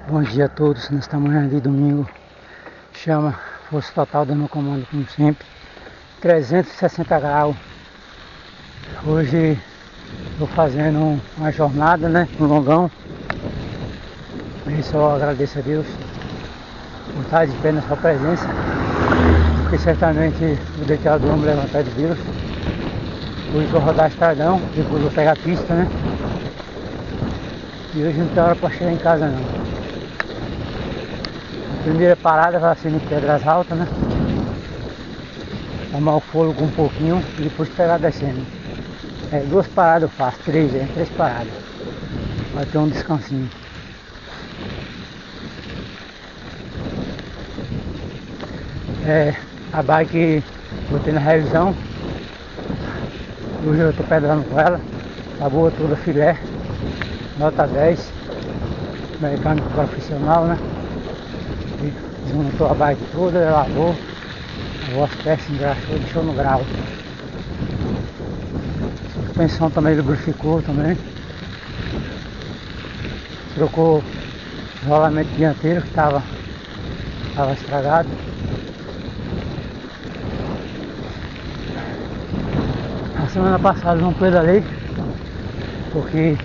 Bom dia a todos, nesta manhã de domingo. Chama, força total dando comando como sempre, 360 graus. Hoje estou fazendo uma jornada, um longão. E só agradeço a Deus por estar de pé na sua presença, porque certamente vou deixar do ombro levantar de Deus. Hoje vou rodar estradão, depois vou pegar a pista, E hoje não tem hora para chegar em casa não. Primeira parada vai ser no Pedras Altas, Tomar o fôlego um pouquinho e depois pegar descendo. 2 paradas eu faço, 3 paradas. Vai ter um descansinho. A bike botei na revisão. Hoje eu estou pedalando com ela. Tá boa toda filé. Nota 10. Mecânico profissional, Desmontou a bike toda, lavou, as peças, engraxou, deixou no grau. A suspensão também lubrificou também. Trocou o rolamento dianteiro que estava estragado. Na semana passada não pedalei, porque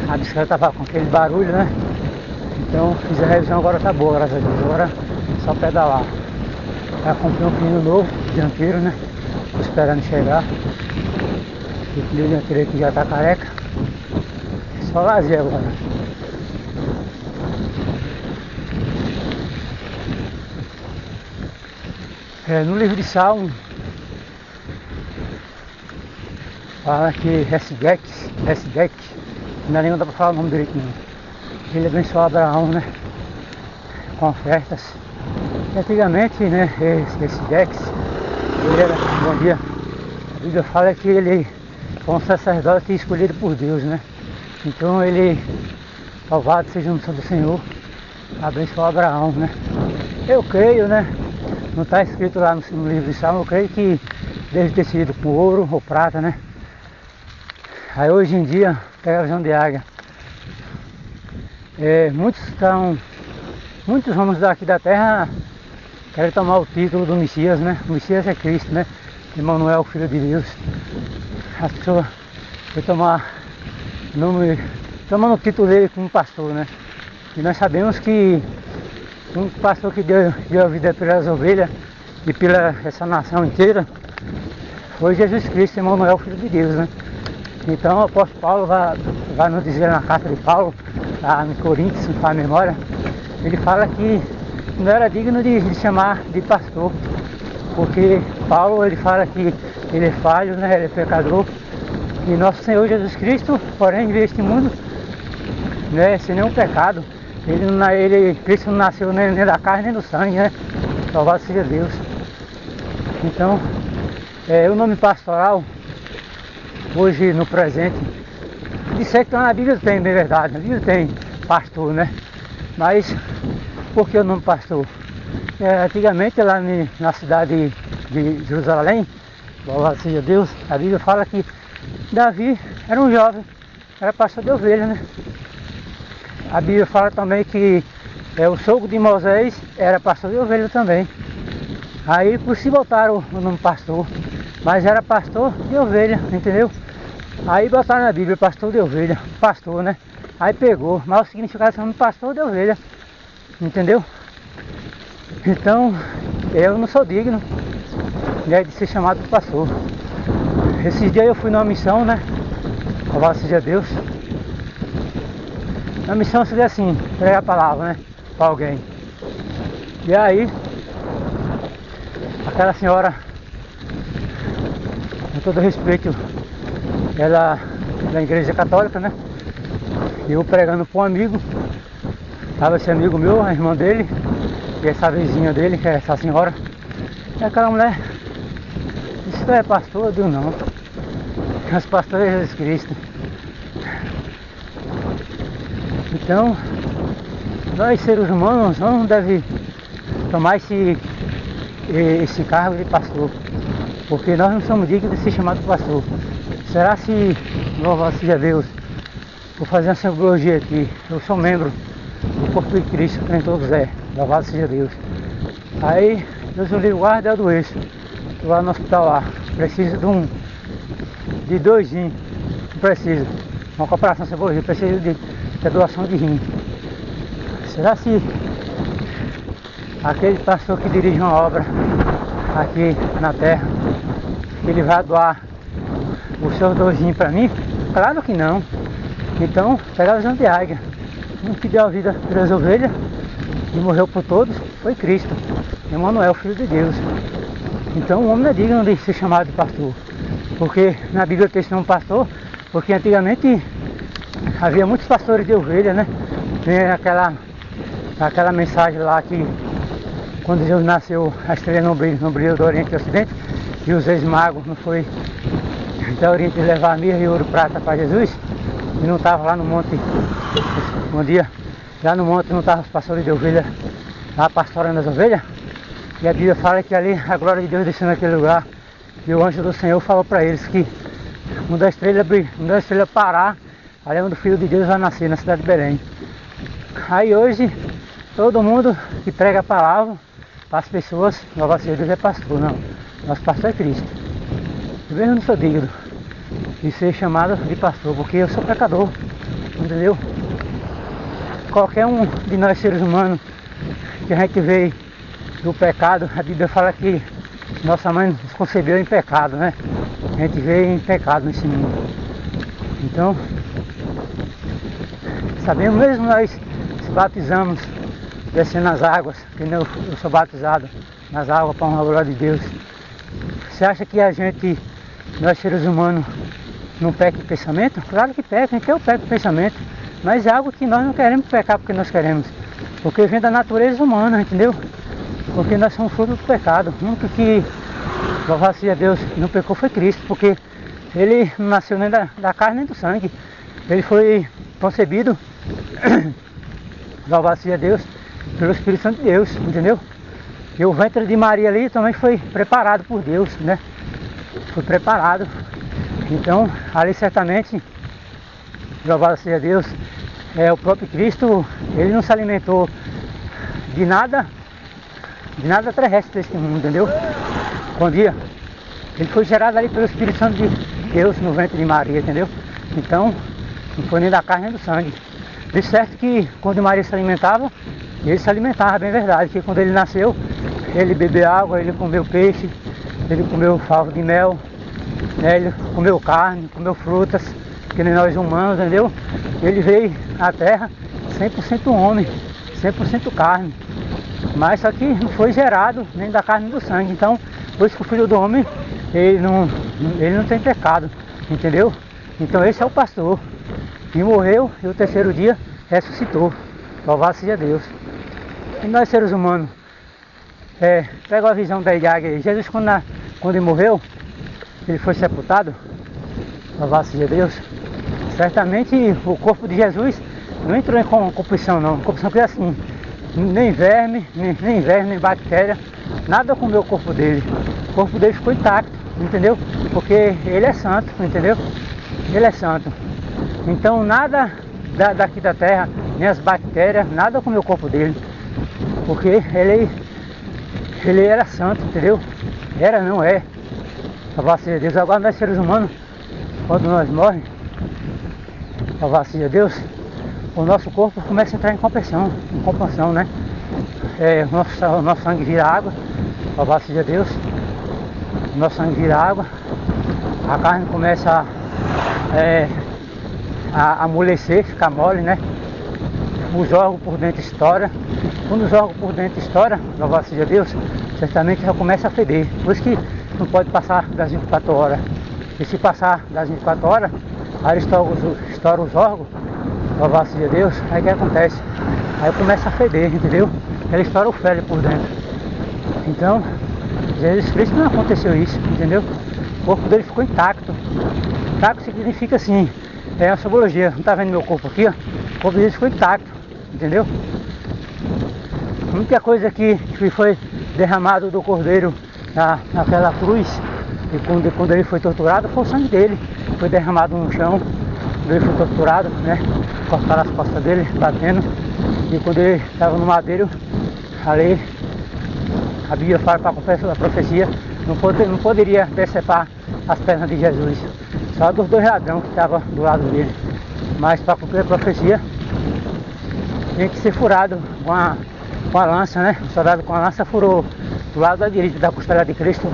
a bicicleta estava com aquele barulho, Então fiz a revisão, agora tá boa, graças a Deus. Agora é só pedalar. Já comprei um pneu novo, dianteiro, Tô esperando chegar. O pneu dianteiro aqui já tá careca. Só lazer agora. No livro de Salmo fala que Resdeck, na língua dá pra falar o nome direito não. Ele abençoou Abraão, com ofertas. E antigamente, esse Dex, ele era, bom dia, a Bíblia fala que ele foi um sacerdote escolhido por Deus, Então ele, louvado seja o nome do Senhor, abençoou Abraão, Eu creio, não está escrito lá no livro de Salmo, eu creio que deve ter sido com ouro ou prata, Aí hoje em dia, pega a visão de águia. Muitos homens daqui da terra querem tomar o título do Messias, O Messias é Cristo, Emmanuel, Filho de Deus. As pessoas querem tomar tomando o título dele como pastor, E nós sabemos que um pastor que deu a vida pelas ovelhas e pela essa nação inteira foi Jesus Cristo, Emmanuel, Filho de Deus, Então o apóstolo Paulo vai nos dizer na carta de Paulo, lá em Coríntios, se não faz memória, ele fala que não era digno de chamar de pastor, porque Paulo ele fala que ele é falho, ele é pecador, e nosso Senhor Jesus Cristo, porém, veio a este mundo, sem nenhum pecado. Cristo não nasceu nem da carne nem do sangue, Louvado seja Deus. Então, o nome pastoral, hoje no presente, disser que na Bíblia tem, bem verdade, na Bíblia tem pastor, Mas, por que o nome pastor? Antigamente lá na cidade de Jerusalém, louvado seja Deus, a Bíblia fala que Davi era um jovem, era pastor de ovelha, A Bíblia fala também que o sogro de Moisés era pastor de ovelha também. Aí por si botaram o nome pastor, mas era pastor de ovelha, entendeu? Aí botaram na Bíblia pastor de ovelha, pastor, Aí pegou, mas o significado do nome pastor de ovelha, entendeu? Então, eu não sou digno, de ser chamado de pastor. Esses dias eu fui numa missão, Louvado seja Deus. A missão seria assim, pregar a palavra, para alguém. E aí, aquela senhora, com todo respeito, ela é da igreja católica, E eu pregando para um amigo, estava esse amigo meu, a irmã dele, e essa vizinha dele, que é essa senhora. E aquela mulher, isso é pastor? Eu digo não. Os pastores é Jesus Cristo. Então, nós seres humanos não devemos tomar esse cargo de pastor, porque nós não somos dignos de ser chamados de pastor. Será se, louvado seja Deus, vou fazer uma simbologia aqui, eu sou membro o corpo de Cristo que nem todos é. Louvado seja Deus. Aí, Deus o livre guarda é do eixo. Lá no hospital lá. Precisa de 2 rins. Não precisa. Uma cooperação cebolinha. Precisa de doação de rim. Será se aquele pastor que dirige uma obra aqui na terra, ele vai doar os seus 2 rins para mim? Claro que não. Então, pega a visão de águia. Um que deu a vida pelas ovelhas e morreu por todos foi Cristo, Emmanuel, Filho de Deus. Então o homem não é digno de ser chamado de pastor, porque na Bíblia tem esse nome pastor, porque antigamente havia muitos pastores de ovelha, né? Tem aquela mensagem lá que quando Jesus nasceu, a estrela não brilhou do Oriente e do Ocidente, e os reis magos não foi da Oriente levar mirra e ouro prata para Jesus, e não estava lá no monte, um dia, lá no monte não estavam os pastores de ovelha, lá pastorando as ovelhas, e a Bíblia fala que ali a glória de Deus desceu naquele lugar, e o anjo do Senhor falou para eles que quando a estrela parar, ali é onde o Filho de Deus vai nascer, na cidade de Belém. Aí hoje, todo mundo que prega a palavra para as pessoas, louvado seja Deus, é pastor, não. Nosso pastor é Cristo. Eu mesmo não sou digno de ser chamado de pastor, porque eu sou pecador, entendeu? Qualquer um de nós seres humanos que a gente veio do pecado, a Bíblia fala que nossa mãe nos concebeu em pecado, né? A gente veio em pecado nesse mundo. Então, sabemos, mesmo nós se batizamos descendo nas águas, que eu sou batizado nas águas para honrar a glória de Deus. Você acha que nós seres humanos, não peca em pensamento? Claro que peca, então eu peco em pensamento, mas é algo que nós não queremos pecar porque nós queremos, porque vem da natureza humana, entendeu? Porque nós somos fruto do pecado. O único que, louvado seja Deus, não pecou foi Cristo, porque ele não nasceu nem da carne nem do sangue, ele foi concebido, louvado seja Deus, pelo Espírito Santo de Deus, entendeu? E o ventre de Maria ali também foi preparado por Deus, né? Foi preparado. Então, ali certamente, louvado seja Deus, o próprio Cristo, ele não se alimentou de nada terrestre deste mundo, entendeu? Bom dia. Ele foi gerado ali pelo Espírito Santo de Deus no ventre de Maria, entendeu? Então, não foi nem da carne nem do sangue. De certo que quando Maria se alimentava, ele se alimentava, bem verdade, que quando ele nasceu, ele bebeu água, ele comeu peixe, ele comeu favo de mel, né? Ele comeu carne, comeu frutas, que nem nós humanos, entendeu? Ele veio à terra 100% homem, 100% carne, mas só que não foi gerado nem da carne nem do sangue. Então, por isso que o Filho do Homem, ele não tem pecado, entendeu? Então esse é o pastor, que morreu e o terceiro dia ressuscitou, louvado seja Deus. E nós seres humanos, pega a visão da águia aí. Jesus quando ele morreu, ele foi sepultado, louvado seja Deus. Certamente o corpo de Jesus não entrou em corrupção não, corrupção que é assim, nem verme, nem bactéria, nada comeu o corpo dele. O corpo dele ficou intacto, entendeu? Porque ele é santo, entendeu? Ele é santo. Então nada daqui da terra, nem as bactérias, nada comeu o corpo dele. Porque ele era santo, entendeu? Era, não é. Louvado seja Deus. Agora nós seres humanos, quando nós morremos, louvado seja Deus, o nosso corpo começa a entrar em compreensão, né? O nosso sangue vira água, louvado seja Deus. O nosso sangue vira água, a carne começa a amolecer, ficar mole, né? Os órgãos por dentro estouram. Quando os órgãos por dentro estouram, louvado seja Deus, certamente já começa a feder. Por isso que não pode passar das 24 horas. E se passar das 24 horas, aí estoura os órgãos, louvado seja Deus, aí o que acontece? Aí começa a feder, entendeu? Ele estoura o fêmur por dentro. Então, Jesus Cristo não aconteceu isso, entendeu? O corpo dele ficou intacto. Intacto significa assim, é uma simbologia. Não tá vendo meu corpo aqui, ó? O corpo dele ficou intacto, entendeu? A única coisa que foi derramado do cordeiro naquela cruz, e quando ele foi torturado, foi o sangue dele. Foi derramado no chão, quando ele foi torturado, né? Cortaram as costas dele, batendo. E quando ele estava no madeiro, ali a Bíblia fala para a profecia, não poderia decepar as pernas de Jesus, só dos dois ladrões que estavam do lado dele. Mas para cumprir a profecia, tinha que ser furado com a lança, né? O soldado com a lança furou do lado da direita da costela de Cristo.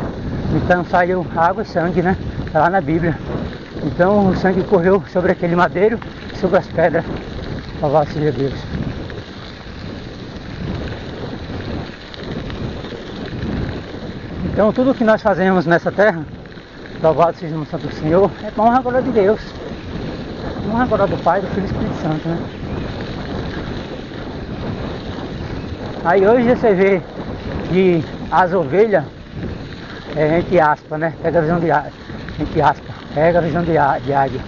Então saiu água e sangue, né? Está lá na Bíblia. Então o sangue correu sobre aquele madeiro, sobre as pedras. Louvado seja Deus. Então tudo que nós fazemos nessa terra, louvado seja o Santo Senhor, é para honra agora de Deus. Honra agora do Pai, do Filho e do Espírito Santo, né? Aí hoje você vê que as ovelhas, entre aspas, né? Pega a visão de águia, entre aspas, pega a visão de águia,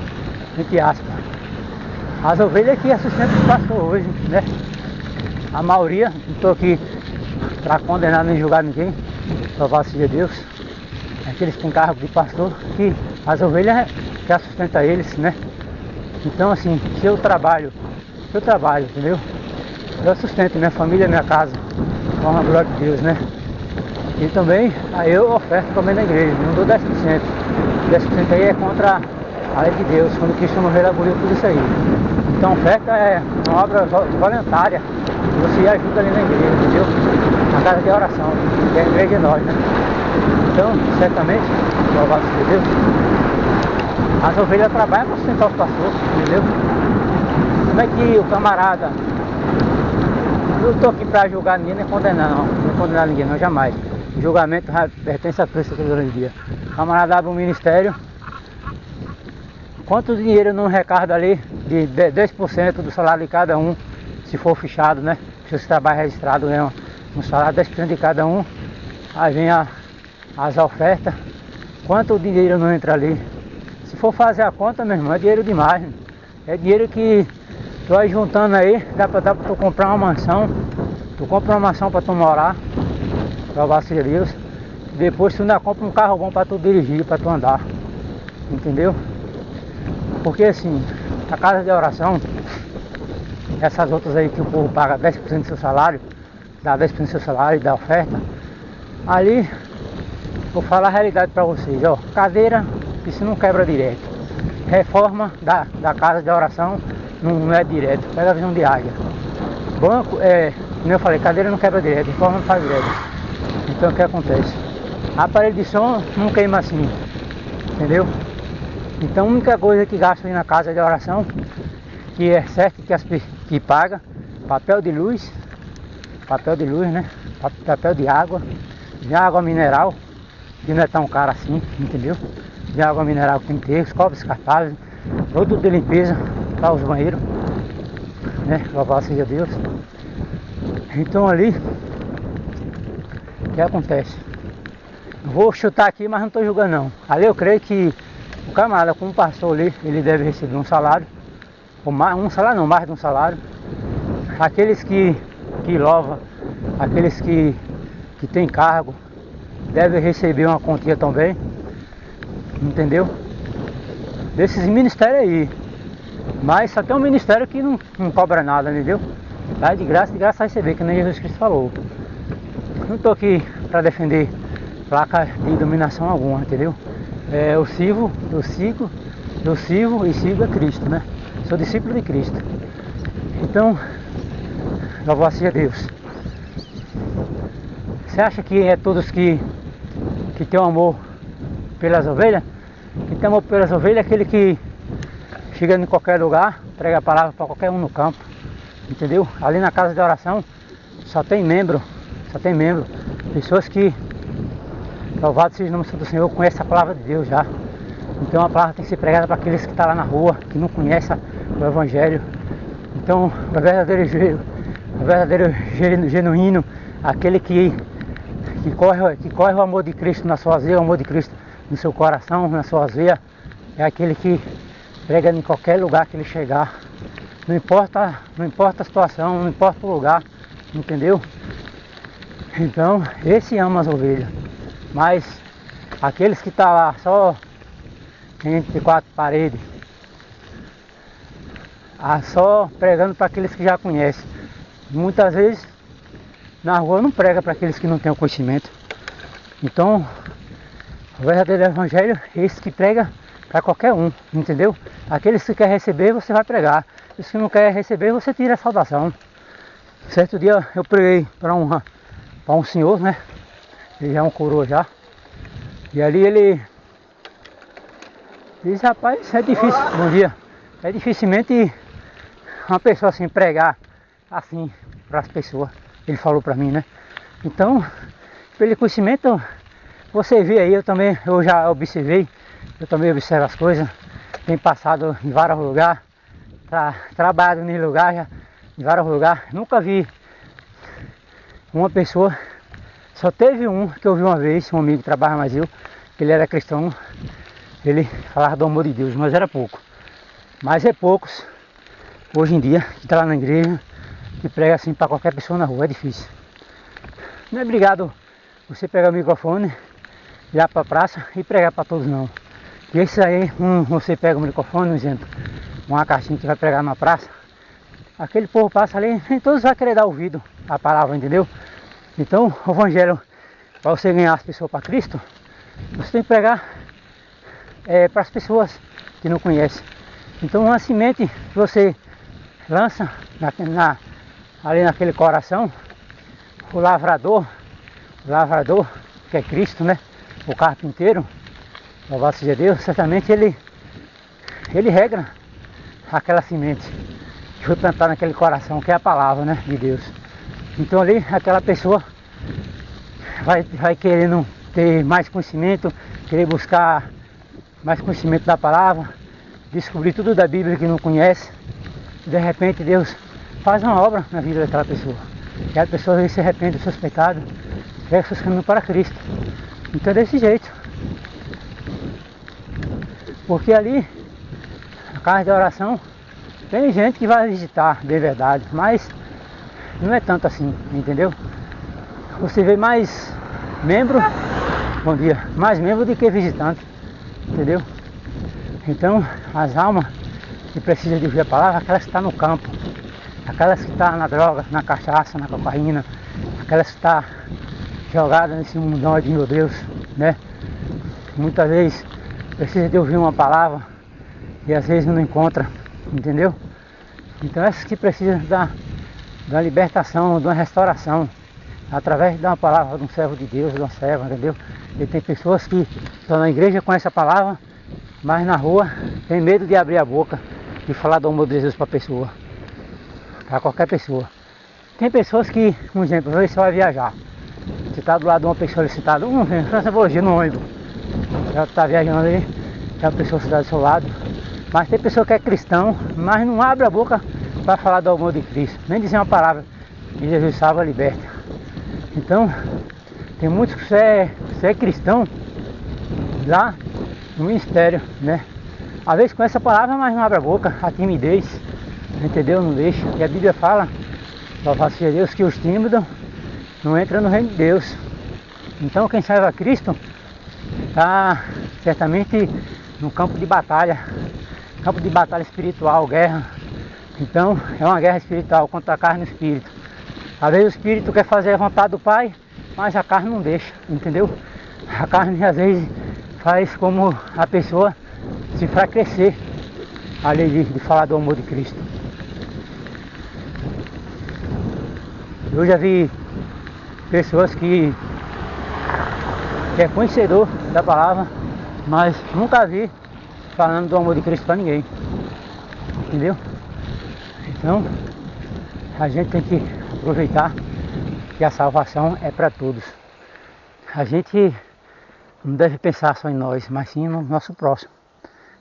entre aspas. As ovelhas que sustentam o pastor hoje, né? A maioria, não estou aqui para condenar nem julgar ninguém, louvado seja Deus. Aqueles que têm cargo de pastor, que as ovelhas já sustentam eles, né? Então assim, se eu trabalho, entendeu? Eu sustento minha família, minha casa, com a glória de Deus, né? E também, aí eu oferto também na igreja, não dou 10%. 10% aí é contra a lei de Deus, quando Cristo morreu, ele aboliu tudo isso aí. Então, oferta é uma obra voluntária, você ajuda ali na igreja, entendeu? Na casa de oração, que é a igreja de nós, né? Então, certamente, louvado seja Deus, as ovelhas trabalham para sustentar os pastores, entendeu? Como é que o camarada, eu estou aqui para julgar ninguém, nem condenar, não condenar ninguém, não, jamais. O julgamento pertence a Cristo durante o dia. O camarada abre um ministério, quanto dinheiro não recarga ali, de 10% do salário de cada um, se for fichado, né? Se esse trabalho registrado ganha um salário, 10% de cada um, aí vem as ofertas, quanto dinheiro não entra ali. Se for fazer a conta, meu irmão, é dinheiro demais, né? É dinheiro que tu vai juntando aí, dá pra tu comprar uma mansão, tu compra uma mansão pra tu morar, louvado seja Deus. Depois tu ainda compra um carro bom pra tu dirigir, pra tu andar, entendeu? Porque assim, a casa de oração, essas outras aí que o povo paga 10% do seu salário, dá 10% do seu salário, dá oferta, ali, vou falar a realidade pra vocês, ó, cadeira, isso não quebra direto, reforma da casa de oração, não é direto, pega a visão de águia. Banco, como eu falei, cadeira não quebra direto, reforma não faz direto. Então o que acontece? Aparelho de som não queima assim, entendeu? Então a única coisa que gasta aí na casa de oração, que é certo que paga, papel de luz, né? Papel de água mineral, que não é tão caro assim, entendeu? De água mineral que tem que ter, os copos descartáveis, produto de limpeza para os banheiros, né? Louvado seja Deus. Então ali, o que acontece? Vou chutar aqui, mas não estou julgando não. Ali eu creio que o camarada, como pastor ali, ele deve receber um salário, ou mais, um salário não, mais de um salário. Aqueles que louvam, aqueles que têm cargo, devem receber uma quantia também, entendeu? Desses ministérios aí. Mas só tem um ministério que não cobra nada, entendeu? Dá de graça a receber, que nem Jesus Cristo falou. Não estou aqui para defender placa de dominação alguma, entendeu? Eu sigo e sigo a Cristo, né? Sou discípulo de Cristo. Então, louvado seja Deus. Você acha que é todos que tem amor pelas ovelhas? Quem tem amor pelas ovelhas é aquele que chega em qualquer lugar, prega a palavra para qualquer um no campo, entendeu? Ali na casa de oração só tem membro, pessoas que, louvado seja o nome do Senhor, conhecem a palavra de Deus já. Então a palavra tem que ser pregada para aqueles que estão lá na rua, que não conhecem o Evangelho. Então o verdadeiro genuíno, aquele que corre o amor de Cristo na sua veia, o amor de Cristo no seu coração, na sua veia, é aquele que prega em qualquer lugar que ele chegar. Não importa a situação, não importa o lugar, entendeu? Então, esse ama as ovelhas. Mas aqueles que estão lá só entre quatro paredes, só pregando para aqueles que já conhecem, Muitas vezes na rua não prega para aqueles que não têm o conhecimento. Então, o verdadeiro evangelho é esse que prega para qualquer um, entendeu? Aqueles que querem receber, você vai pregar. Os que não querem receber, você tira a saudação. Certo dia eu preguei para um senhor, né? Ele já é um coroa já. E ali ele diz, rapaz, é difícil, bom dia. É dificilmente uma pessoa assim pregar assim para as pessoas. Ele falou para mim, né? Então, pelo conhecimento, você vê aí, eu já observei, eu também observo as coisas. Tenho passado em vários lugares, trabalhado em lugar já, em vários lugares. Nunca vi uma pessoa, só teve um que eu vi uma vez, um amigo que trabalha mais eu, ele era cristão, ele falava do amor de Deus, mas era pouco. Mas é poucos, hoje em dia, que está lá na igreja, que prega assim para qualquer pessoa na rua, é difícil. Não é obrigado você pegar o microfone, ir lá para a praça e pregar para todos não. E esse aí, você pega o microfone, um exemplo, uma caixinha que vai pregar na praça, aquele povo passa ali, nem todos vão querer dar ouvido à palavra, entendeu? Então, o evangelho, para você ganhar as pessoas para Cristo, você tem que pregar para as pessoas que não conhecem. Então, uma semente que você lança ali naquele coração, o lavrador, que é Cristo, né? O carpinteiro, louvado seja Deus, certamente ele regra aquela semente que foi plantada naquele coração, que é a palavra, né, de Deus. Então ali aquela pessoa vai querendo ter mais conhecimento, querer buscar mais conhecimento da palavra, descobrir tudo da Bíblia que não conhece. E de repente Deus faz uma obra na vida daquela pessoa. E a pessoa se arrepende dos seus pecados, pega seus caminhos para Cristo. Então é desse jeito. Porque ali, na casa de oração, tem gente que vai visitar de verdade, mas não é tanto assim, entendeu? Você vê mais membro, bom dia, mais membro do que visitante, entendeu? Então, as almas que precisam de ouvir a palavra, aquelas que estão no campo, aquelas que estão na droga, na cachaça, na cocaína, aquelas que estão jogadas nesse mundão de meu Deus, né? Muitas vezes precisa de ouvir uma palavra e às vezes não encontra, entendeu? Então essas que precisam da libertação, de uma restauração, através de uma palavra de um servo de Deus, de uma serva, entendeu? E tem pessoas que estão na igreja com essa palavra, mas na rua tem medo de abrir a boca e falar do amor de Jesus para a pessoa, para qualquer pessoa. Tem pessoas que, um exemplo, você vai viajar, você está do lado de uma pessoa sentada, hoje no ônibus, já está viajando ali, tem uma pessoa sentada do seu lado, mas tem pessoa que é cristão, mas não abre a boca para falar do amor de Cristo, nem dizer uma palavra de Jesus salva, liberta. Então, tem muitos que você é cristão lá no ministério, né? Às vezes com essa palavra, mas não abre a boca, a timidez, entendeu? Não deixa. E a Bíblia fala, louvado seja Deus, que os tímidos não entram no reino de Deus. Então quem serve a Cristo está certamente no campo de batalha espiritual, guerra. Então é uma guerra espiritual contra a carne e o espírito. Às vezes o espírito quer fazer a vontade do Pai, mas a carne não deixa, entendeu? A carne às vezes faz como a pessoa se enfraquecer ali de falar do amor de Cristo. Eu já vi pessoas que é conhecedor da palavra, mas nunca vi falando do amor de Cristo para ninguém, entendeu? Então a gente tem que aproveitar que a salvação é para todos. A gente não deve pensar só em nós, mas sim no nosso próximo,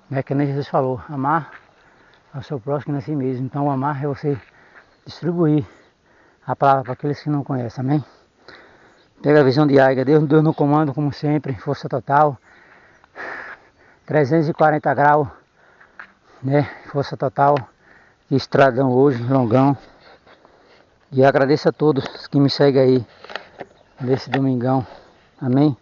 né? Que nem Jesus falou, amar ao seu próximo que a si mesmo. Então amar é você distribuir a palavra para aqueles que não conhecem, amém? Pega a visão de águia, Deus no comando como sempre, força total, 340 graus, né? Força total, estradão hoje, longão. E agradeço a todos que me seguem aí nesse domingão, amém?